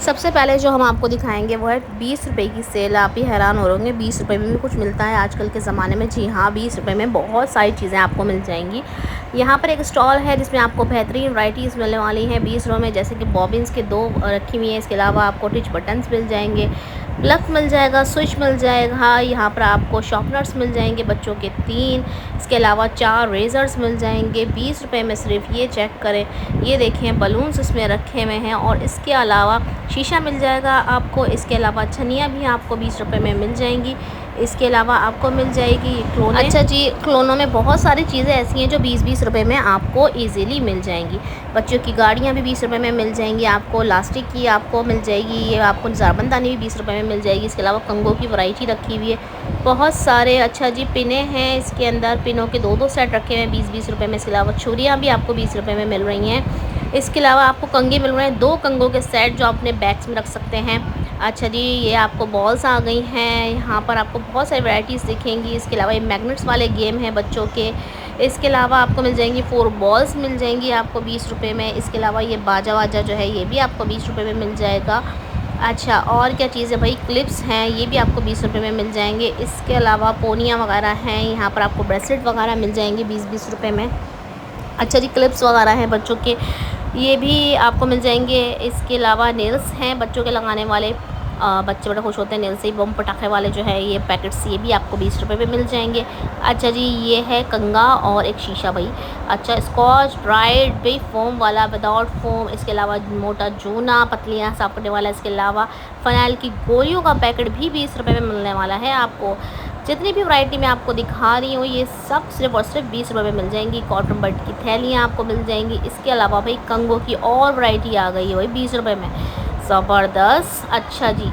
सबसे पहले जो हम आपको दिखाएंगे वो है 20 रुपये की सेल। आप ही हैरान हो रहे होंगे 20 रुपये में भी कुछ मिलता है आजकल के ज़माने में। जी हाँ, 20 रुपये में बहुत सारी चीज़ें आपको मिल जाएंगी। यहाँ पर एक स्टॉल है जिसमें आपको बेहतरीन वैरायटीज़ मिलने वाली हैं 20 रुपये में। जैसे कि बॉबिन्स के 2 रखी हुई हैं। इसके अलावा आपको टिच बटन्स मिल जाएंगे, प्लग मिल जाएगा, स्विच मिल जाएगा। यहाँ पर आपको शॉर्पनर्स मिल जाएंगे बच्चों के 3। इसके अलावा 4 रेज़र्स मिल जाएंगे 20 रुपये में। सिर्फ ये चेक करें, ये देखें बलून्स इसमें रखे हुए हैं। और इसके अलावा शीशा मिल जाएगा आपको। इसके अलावा छनियाँ भी आपको 20 रुपये में मिल जाएंगी। इसके अलावा आपको मिल जाएगी खिलौने। अच्छा जी, खिलौनों में बहुत सारी चीज़ें ऐसी हैं जो 20-20 रुपये में आपको इजीली मिल जाएंगी। बच्चों की गाड़ियाँ भी 20 रुपये में मिल जाएंगी आपको। लास्टिक की आपको मिल जाएगी, ये आपको ज़ारबंदानी भी 20 रुपये में मिल जाएगी। इसके अलावा कंगों की वैरायटी रखी हुई है बहुत सारे। अच्छा जी, पिने हैं इसके अंदर, पिनों के 2-2 सेट रखे हुए हैं 20-20 रुपये में। इसके अलावा छुरियाँ भी आपको 20 रुपये में मिल रही हैं। इसके अलावा आपको कंघे मिल रहे हैं 2 कंघों के सेट जो अपने बैग्स में रख सकते हैं। अच्छा जी, ये आपको बॉल्स आ गई हैं। यहाँ पर आपको बहुत सारी वैरायटीज़ दिखेंगी। इसके अलावा ये मैग्नेट्स वाले गेम हैं बच्चों के। इसके अलावा आपको मिल जाएंगी 4 बॉल्स मिल जाएंगी आपको 20 रुपये में। इसके अलावा ये बाजा वाजा जो है ये भी आपको 20 रुपये में मिल जाएगा। अच्छा, और क्या चीज़ है भाई, क्लिप्स हैं, ये भी आपको 20 रुपये में मिल जाएंगे। इसके अलावा पोनियाँ वगैरह हैं। यहाँ पर आपको ब्रेसलेट वगैरह मिल जाएंगे 20-20 रुपये में। अच्छा जी, क्लिप्स वगैरह हैं बच्चों के, ये भी आपको मिल जाएंगे। इसके अलावा नेल्स हैं बच्चों के लगाने वाले। बच्चे बड़ा खुश होते हैं नेल से ही। बम पटाखे वाले जो है ये पैकेट्स, ये भी आपको 20 रुपये में मिल जाएंगे। अच्छा जी, ये है कंघा और एक शीशा भाई। अच्छा, स्कॉच ब्राइट भाई फोम वाला, विदाउट फोम। इसके अलावा मोटा जूना पतलियाँ साफ करने वाला। इसके अलावा फ़नाइल की गोलियों का पैकेट भी 20 रुपये में मिलने वाला है आपको। जितनी भी वैरायटी मैं आपको दिखा रही हूँ ये सब सिर्फ और सिर्फ 20 रुपये में मिल जाएंगी। कॉटन बड की थैलियाँ आपको मिल जाएंगी। इसके अलावा भाई कंगों की और वैरायटी आ गई है भाई 20 रुपये में, ज़बरदस्त। अच्छा जी,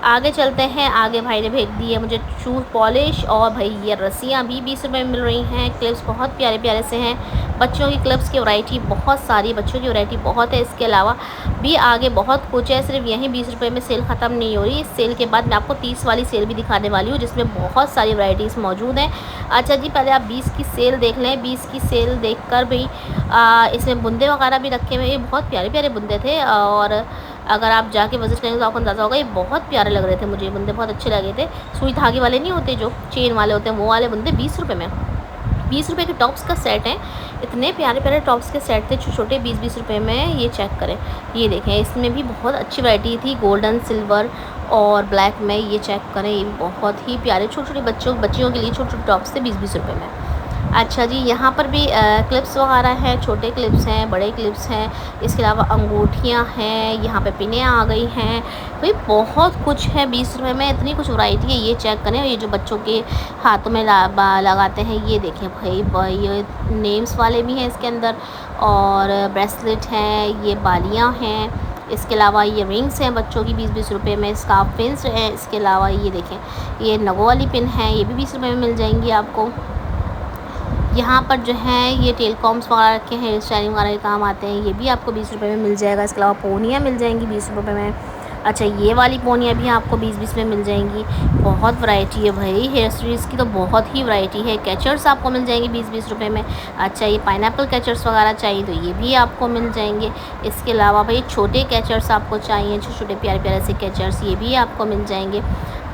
आगे चलते हैं। आगे भाई ने भेज दी है मुझे शूज़ पॉलिश, और भाई ये रस्सियाँ भी 20 रुपये में मिल रही हैं। क्लिप्स बहुत प्यारे प्यारे से हैं। बच्चों की क्लिप्स की वैरायटी बहुत सारी, बच्चों की वैरायटी बहुत है। इसके अलावा भी आगे बहुत कुछ है, सिर्फ यहीं 20 रुपये में सेल ख़त्म नहीं हो रही। इस सेल के बाद मैं आपको 30 वाली सेल भी दिखाने वाली हूँ जिसमें बहुत सारी वैरायटीज़ मौजूद हैं। अच्छा जी, पहले आप 20 की सेल देख लें। 20 की सेल देख कर भाई इसमें बुंदे वगैरह भी रखे हुए, ये बहुत प्यारे प्यारे बुंदे थे। और अगर आप जाके विजिट करेंगे तो आपको अंदाज़ा होगा, ये बहुत प्यारे लग रहे थे मुझे, बुंदे बहुत अच्छे लगे थे। सुई धागे वाले नहीं होते जो चेन वाले होते हैं, वो वाले बुंदे 20 रुपये में। 20 रुपये के टॉप्स का सेट है। इतने प्यारे प्यारे टॉप्स के सेट थे छोटे 20-20 रुपये में। ये चेक करें, ये देखें, इसमें भी बहुत अच्छी वैरायटी थी, गोल्डन, सिल्वर और ब्लैक में। ये चेक करें, ये भी बहुत ही प्यारे छोटे छोटे बच्चियों के लिए छोटे छोटे टॉप्स थे 20-20 रुपये में। अच्छा जी, यहाँ पर भी क्लिप्स वगैरह हैं, छोटे क्लिप्स हैं, बड़े क्लिप्स हैं। इसके अलावा अंगूठियाँ हैं, यहाँ पे पिनें आ गई हैं। भाई बहुत कुछ है 20 रुपये में, इतनी कुछ वैरायटी है। ये चेक करें, ये जो बच्चों के हाथों में लगाते हैं, ये देखें भाई ये नेम्स वाले भी हैं इसके अंदर, और ब्रेसलेट हैं, ये बालियाँ हैं। इसके अलावा ये रिंग्स हैं बच्चों की 20-20 रुपये में। स्कार्फ पिन्स हैं। इसके अलावा ये देखें, ये नगों वाली पिन है, ये भी 20 रुपये में मिल जाएंगी आपको। यहाँ पर जो है ये टेल कॉम्स वगैरह रखे हैं, हेयर स्टाइलिंग वगैरह के काम आते हैं, ये भी आपको 20 रुपये में मिल जाएगा। इसके अलावा पोनियाँ मिल जाएंगी 20 रुपये में। अच्छा, ये वाली पोनियाँ भी आपको 20-20 में मिल जाएंगी। बहुत वैरायटी है भाई, हेयर स्टाइल्स की तो बहुत ही वैरायटी है। कैचर्स आपको मिल जाएंगे 20-20 रुपये में। अच्छा, ये पाइनएप्पल कैचर्स वगैरह चाहिए तो ये भी आपको मिल जाएंगे। इसके अलावा भाई छोटे कैचर्स आपको चाहिए, छोटे छोटे प्यारे प्यारे से कैचर्स, ये भी आपको मिल जाएंगे।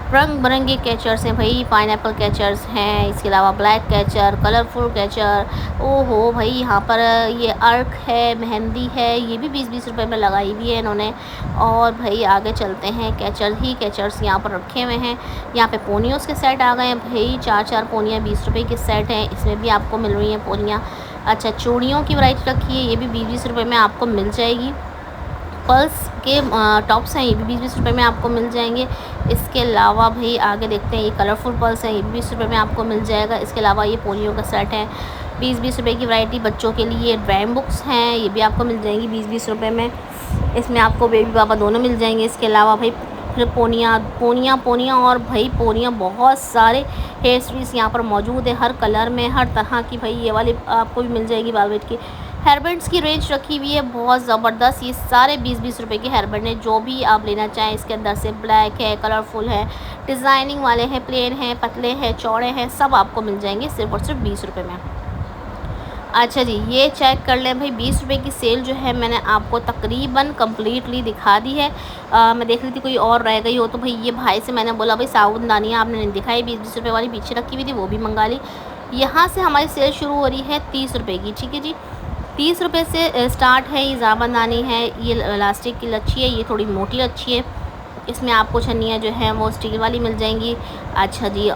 रंग बिरंगे कैचर्स हैं भाई, पाइनएप्पल कैचर्स हैं। इसके अलावा ब्लैक कैचर, कलरफुल कैचर, ओहो भाई यहाँ पर ये अर्क है, मेहंदी है, ये भी 20-20 रुपये में लगाई हुई है इन्होंने। और भाई आगे चलते हैं, कैचर ही कैचर्स यहाँ पर रखे हुए हैं। यहाँ पे पोनियों के सेट आ गए हैं भाई, 4-4 पोनियाँ 20 रुपये के सेट हैं, इसमें भी आपको मिल रही हैं पोनियाँ। अच्छा, चूड़ियों की वैरायटी रखी है, ये भी 20-20 रुपये में आपको मिल जाएगी। पर्ल्स के टॉप्स हैं, ये भी 20-20 रुपये में आपको मिल जाएंगे। इसके अलावा भाई आगे देखते हैं, ये कलरफुल पर्ल्स हैं, ये भी 20 रुपये में आपको मिल जाएगा। इसके अलावा ये पोलियो का सेट है, 20-20 रुपये की वैरायटी। बच्चों के लिए ड्राइंग बुक्स हैं, ये भी आपको मिल जाएंगी 20-20 रुपये में। इसमें आपको बेबी पापा दोनों मिल जाएंगे। इसके अलावा भाई फिर पोनियाँ और भाई पोनियाँ, बहुत सारे हेयर स्टाइल्स यहाँ पर मौजूद है, हर कलर में, हर तरह की। भाई ये वाली आपको भी मिल जाएगी वेलवेट की। हेयरबैंड्स की रेंज रखी हुई है बहुत ज़बरदस्त, ये सारे 20-20 रुपये के हेयरबैंड हैं, जो भी आप लेना चाहें। इसके अंदर से ब्लैक है, कलरफुल है, डिज़ाइनिंग वाले हैं, प्लेन हैं, पतले हैं, चौड़े हैं, सब आपको मिल जाएंगे सिर्फ और सिर्फ 20 रुपये में। अच्छा जी, ये चेक कर लें भाई, 20 रुपए की सेल जो है मैंने आपको तकरीबन कम्प्लीटली दिखा दी है। मैं देख रही थी कोई और रह गई हो, तो भाई ये भाई से मैंने बोला भाई साबुनदानियाँ आपने नहीं दिखाई, 20-20 रुपए वाली पीछे रखी हुई थी, वो भी मंगा ली। यहाँ से हमारी सेल शुरू हो रही है 30 रुपए की, ठीक है जी। 30 रुपए से स्टार्ट है ये साबुनदानी है, ये इलास्टिक की लच्छी है, ये थोड़ी मोटी लच्छी है। इसमें आपको छन्नियाँ जो हैं वो स्टील वाली मिल जाएंगी। अच्छा जी,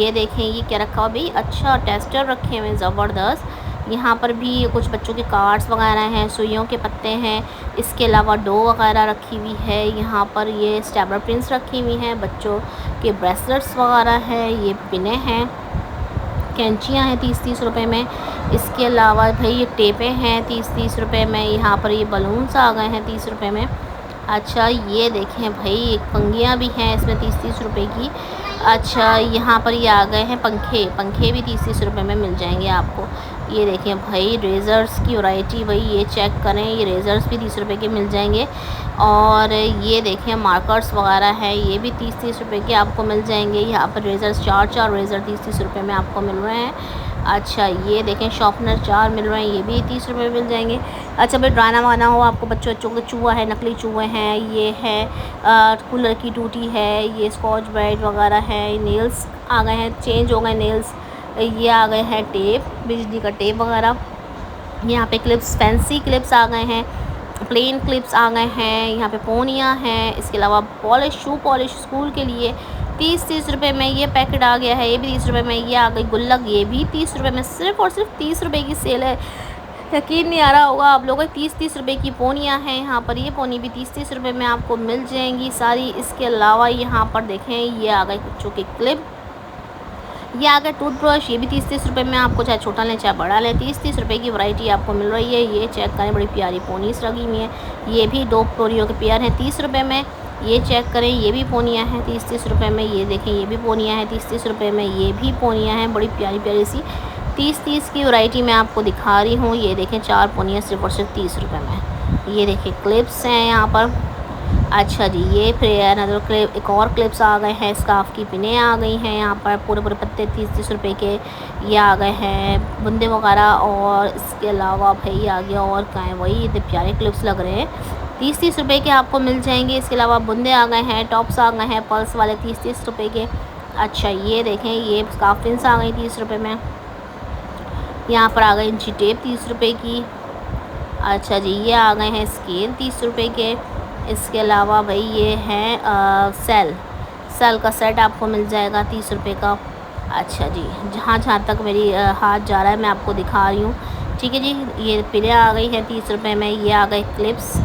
ये देखें ये क्या रखा हुआ भाई, अच्छा टेस्टर रखे हुए हैं ज़बरदस्त। यहाँ पर भी कुछ बच्चों के कार्ड्स वगैरह हैं, सुइयों के पत्ते हैं, इसके अलावा डो वगैरह रखी हुई है। यहाँ पर ये स्टेपलर पिन्स रखी हुई हैं, बच्चों के ब्रेसलेट्स वगैरह हैं, ये पिने हैं, कैंचियाँ हैं 30-30 रुपए में। इसके अलावा भाई ये टेपें हैं 30-30 रुपए में। यहाँ पर ये बलून्स आ गए हैं 30 रुपए में। अच्छा ये देखें भाई कंघियाँ भी हैं इसमें 30-30 रुपए की। अच्छा यहाँ पर ये आ गए हैं पंखे, पंखे भी 30-30 रुपए में मिल जाएंगे आपको। ये देखें भाई रेज़र्स की वैरायटी, भाई ये चेक करें, ये रेज़र्स भी 30 रुपए के मिल जाएंगे। और ये देखें मार्कर्स वगैरह हैं, ये भी 30-30 रुपए के आपको मिल जाएंगे। यहाँ पर रेज़र्स 4 रेज़र 30-30 रुपए में आपको मिल रहे हैं। अच्छा ये देखें शॉर्पनर 4 मिल रहे हैं, ये भी 30 रुपए में मिल जाएंगे। अच्छा भाई ड्राना वाना हो आपको, बच्चों के चूहा है, नकली चूहे हैं, ये है कूलर की टूटी है, ये स्कॉच ब्राइट वगैरह है, नेल्स आ गए हैं, चेंज हो गए नेल्स, ये आ गए हैं टेप, बिजली का टेप वगैरह। यहाँ पे क्लिप्स, फैंसी क्लिप्स आ गए हैं, प्लेन क्लिप्स आ गए हैं। यहाँ पे पोनियाँ हैं, इसके अलावा पॉलिश, शू पॉलिश स्कूल के लिए 30-30 रुपए में ये पैकेट आ गया है, ये भी 30 रुपए में। ये आ गई गुल्लक, ये भी 30 रुपए में, सिर्फ़ और सिर्फ 30 रुपए की सेल है। यकीन नहीं आ रहा होगा आप लोगों को। 30-30 रुपए की पोनियाँ हैं यहाँ पर, ये पोनी भी 30-30 रुपए में आपको मिल जाएंगी सारी। इसके अलावा यहाँ पर देखें ये आ गए बच्चों के क्लिप, ये आ गया टूथब्रश, ये भी 30-30 रुपए में आपको, चाहे छोटा लें चाहे बड़ा लें, 30-30 रुपए की वैरायटी आपको मिल रही है। ये चेक करें बड़ी प्यारी पोनीस लगी हुई हैं, ये भी 2 पोनियों के पेयर हैं 30 रुपए में। ये चेक करें, ये भी पोनियाँ हैं 30-30 रुपए में। ये देखें ये भी पोनियाँ हैं 30-30 रुपए में, ये भी पोनियाँ हैं बड़ी प्यारी प्यारी सी 30-30 की वैरायटी मैं आपको दिखा रही हूँ। ये देखें 4 पोनियाँ सिर्फ और सिर्फ 30 रुपए में। ये देखें क्लिप्स हैं यहाँ पर। अच्छा जी, ये फिर अनदर क्लिप, एक और क्लिप्स आ गए हैं, स्कार्फ की पिनें आ गई हैं यहाँ पर, पूरे पूरे पत्ते 30-30 रुपए के ये आ गए हैं, बुंदे वगैरह। और इसके अलावा भाई आ गया और क्या है, वही इतने प्यारे क्लिप्स लग रहे हैं 30-30 रुपए के आपको मिल जाएंगे। इसके अलावा बुंदे आ गए हैं, टॉप्स आ गए हैं पर्स वाले 30-30 रुपए के। अच्छा ये देखें ये स्कार्फ पिन्स आ गई 30 रुपए में। यहाँ पर आ गई इंची टेप 30 रुपए की। अच्छा जी, ये आ गए हैं स्केल 30 रुपए के। इसके अलावा भाई ये हैं सेल का सेट आपको मिल जाएगा 30 रुपए का। अच्छा जी, जहाँ तक मेरी हाथ जा रहा है मैं आपको दिखा रही हूँ, ठीक है जी। ये पिनें आ गई हैं 30 रुपए में, ये आ गए क्लिप्स।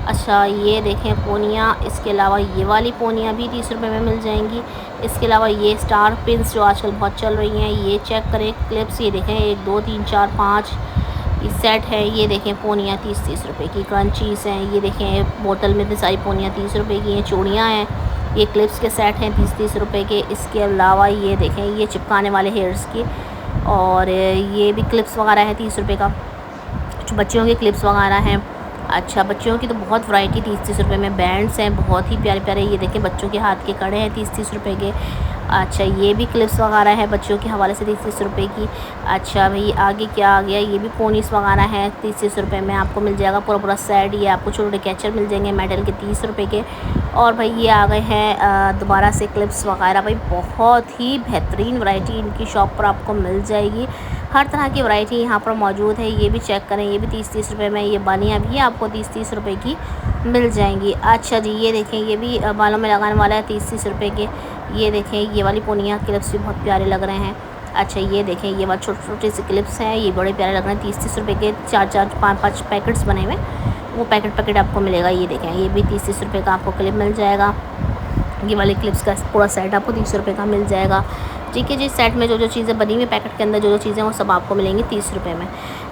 अच्छा ये देखें पोनियाँ, इसके अलावा ये वाली पोनियाँ भी 30 रुपए में मिल जाएंगी। इसके अलावा ये स्टार पिन्स जो आजकल बहुत चल रही हैं, ये चेक करें क्लिप्स, ये देखें 1 2 3 4 5 ये सेट है। ये देखें पोनियाँ 30-30 रुपए की, क्रंचीज़ हैं, ये देखें बोतल में इतनी सारी पोनियाँ 30 रुपए की हैं। चूड़ियाँ हैं, ये क्लिप्स के सेट हैं 30-30 रुपए के। इसके अलावा ये देखें ये चिपकाने वाले हेयर्स की, और ये भी क्लिप्स वगैरह है 30 रुपए का। जो बच्चियों के क्लिप्स वगैरह हैं। अच्छा बच्चियों की तो बहुत वैरायटी 30-30 रुपए में, बैंड्स हैं बहुत ही प्यारे प्यारे। ये देखें बच्चों के हाथ के कड़े हैं 30-30 रुपए के। अच्छा ये भी क्लिप्स वगैरह है बच्चों के हवाले से 30-30 रुपए की। अच्छा भाई आगे क्या आ गया, ये भी पोनीस वगैरह है 30-30 रुपए में आपको मिल जाएगा पूरा पूरा सेट। ये आपको छोटे कैचर मिल जाएंगे मेटल के 30 रुपए के। और भाई ये आ गए हैं दोबारा से क्लिप्स वगैरह, भाई बहुत ही बेहतरीन वैरायटी इनकी शॉप पर आपको मिल जाएगी। हर तरह की वैरायटी यहाँ पर मौजूद है। ये भी चेक करें, ये भी 30-30 रुपए में। ये बालियाँ भी आपको 30-30 रुपए की मिल जाएंगी। अच्छा जी, ये देखें ये भी बालों में लगाने वाला है 30-30 रुपए के। ये देखें ये वाली पोनियाँ क्लिप्स भी बहुत प्यारे लग रहे हैं। अच्छा ये देखें ये वाले छोटे छोटे से क्लिप्स हैं, ये बड़े प्यारे लग रहे हैं 30-30 रुपए के। 4-4 5-5 पैकेट्स बने हुए, वो पैकेट आपको मिलेगा। ये देखें ये भी 30-30 रुपए का आपको क्लिप मिल जाएगा। ये वाले क्लिप्स का पूरा सेट आपको 30 रुपए का मिल जाएगा, ठीक है जी। सेट में जो जो चीज़ें बनी हुई पैकेट के अंदर जो जो चीज़ें वो सब आपको मिलेंगी 30 रुपए में।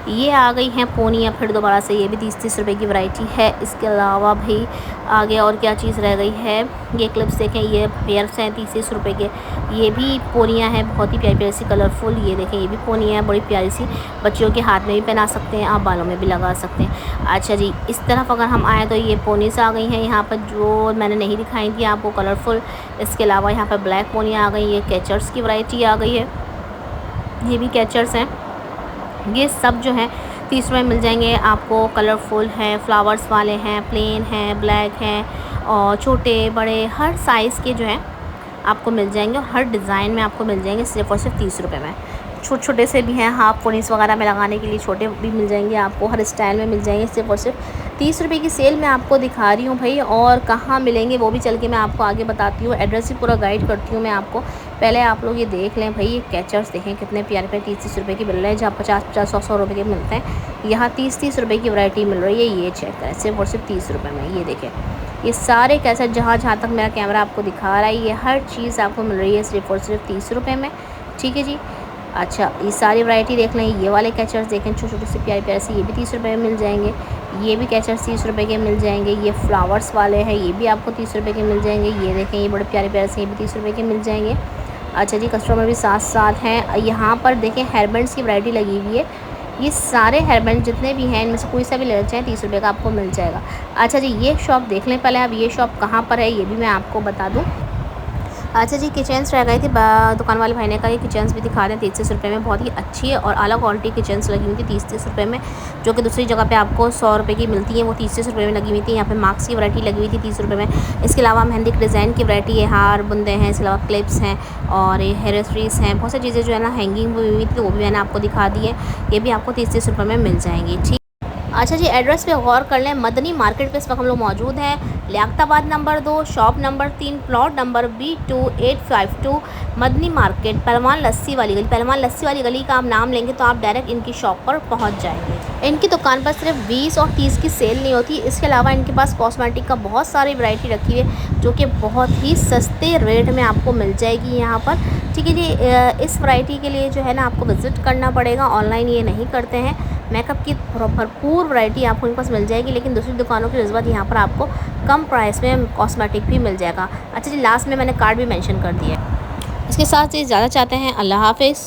ये आ गई हैं पोनियाँ फिर दोबारा से, ये भी 30-30 रुपए की वैरायटी है। इसके अलावा भाई आगे और क्या चीज़ रह गई है, ये क्लिप्स देखें ये पेयर्स हैं 30-30 रुपए के। ये भी पोनियाँ हैं बहुत ही प्यारी प्यारी सी कलरफुल। ये देखें ये भी पोनियाँ हैं बड़ी प्यारी सी, बच्चियों के हाथ में भी पहना सकते हैं आप, बालों में भी लगा सकते हैं। अच्छा जी, इस तरफ अगर हम आएँ तो ये पोनीस आ गई हैं यहाँ पर जो मैंने नहीं दिखाई थी आपको कलरफुल। इसके अलावा यहाँ पर ब्लैक पोनियाँ आ गई, ये कैचर्स की वैरायटी आ गई है, ये भी कैचर्स हैं ये सब जो है 30 रुपये में मिल जाएंगे आपको। कलरफुल हैं, फ्लावर्स वाले हैं, प्लेन हैं, ब्लैक हैं, और छोटे बड़े हर साइज़ के जो हैं आपको मिल जाएंगे, और हर डिज़ाइन में आपको मिल जाएंगे सिर्फ़ और सिर्फ 30 रुपये में। छोटे छोटे से भी हैं, हाफ पोनीस वगैरह में लगाने के लिए छोटे भी मिल जाएंगे आपको, हर स्टाइल में मिल जाएंगे सिर्फ़ और सिर्फ 30 रुपये की सेल में आपको दिखा रही हूँ भाई। और कहाँ मिलेंगे वो भी चल के मैं आपको आगे बताती हूँ, एड्रेस भी पूरा गाइड करती हूँ मैं आपको। पहले आप लोग ये देख लें भाई, ये कैचर्स देखें कितने प्यारे प्यारे 30-30 रुपये की मिल रहे हैं। जहाँ 50-50, 100-100 रुपये के मिलते हैं, यहाँ 30-30 रुपये की वैरायटी मिल रही है। ये चेक करें, सिर्फ और सिर्फ 30 रुपये में। ये देखें, ये सारे कैसेट जहाँ जहाँ तक मेरा कैमरा आपको दिखा रहा है, ये हर चीज़ आपको मिल रही है सिर्फ और सिर्फ 30 रुपये में। ठीक है जी। अच्छा, ये सारी वैरायटी देख लें। ये वाले कैचर्स देखें, छोटे छोटे से प्यारे प्यारे से, ये भी 30 रुपये में मिल जाएंगे। ये भी कैचर्स 30 रुपये के मिल जाएंगे। ये फ्लावर्स वाले हैं, ये भी आपको 30 रुपये के मिल जाएंगे। ये देखें, ये बड़े प्यारे प्यारे से, ये भी 30 रुपये के मिल जाएंगे। अच्छा जी, कस्टमर भी साथ साथ हैं। यहाँ पर देखें हेयरबैंड्स की वैरायटी लगी हुई है। ये सारे हेयरबैंड जितने भी हैं, इनमें से कोई सा भी लेना चाहें 30 रुपये का आपको मिल जाएगा। अच्छा जी, ये शॉप देख लें पहले। अब ये शॉप कहाँ पर है ये भी मैं आपको बता दूँ। अच्छा जी, किचन्स रह गई थी, दुकान वाले भाई ने कहा कि किचन्स भी दिखा दें 30 रुपये में। बहुत ही अच्छी है और अलग क्वालिटी किचन्स लगी हुई थी 30 रुपये में, जो कि दूसरी जगह पे आपको 100 रुपये की मिलती हैं, वो 30 रुपये में लगी हुई थी। यहाँ पे मार्क्स की वैरायटी लगी हुई थी 30 रुपये में। इसके अलावा मेहंदी के डिज़ाइन की वैरायटी है, हार बुंदे हैं, इसके अलावा क्लिप्स हैं और हेयर एक्सेसरीज़ हैं। बहुत सारी चीज़ें जो है ना हैंगिंग हुई थी, वो भी मैंने आपको दिखा दी है। ये भी आपको 30 रुपये में मिल जाएंगी। ठीक। अच्छा जी, एड्रेस पे गौर कर लें। मदनी मार्केट पे इस वक्त हम लोग मौजूद हैं। लियाकताबाद नंबर 2, shop number 3, plot number B2852, Madni market, Pahalwan Lassi वाली गली। पहलवान लस्सी वाली गली का आप नाम लेंगे तो आप डायरेक्ट इनकी शॉप पर पहुंच जाएंगे। इनकी दुकान पर सिर्फ 20 और 30 की सेल नहीं होती, इसके अलावा इनके पास कॉस्मेटिक का बहुत सारी वैरायटी रखी है, जो कि बहुत ही सस्ते रेट में आपको मिल जाएगी यहाँ पर। ठीक है जी। इस वैरायटी के लिए जो है ना आपको विज़िट करना पड़ेगा, ऑनलाइन ये नहीं करते हैं। मेकअप की भरपूर वैरायटी आपको इनके पास मिल जाएगी, लेकिन दूसरी दुकानों की नस्बत यहाँ पर आपको कम प्राइस में कॉस्मेटिक भी मिल जाएगा। अच्छा जी, लास्ट में मैंने कार्ड भी मेंशन कर दिया है। इसके साथ ही ज़्यादा चाहते हैं। अल्लाह हाफिज़।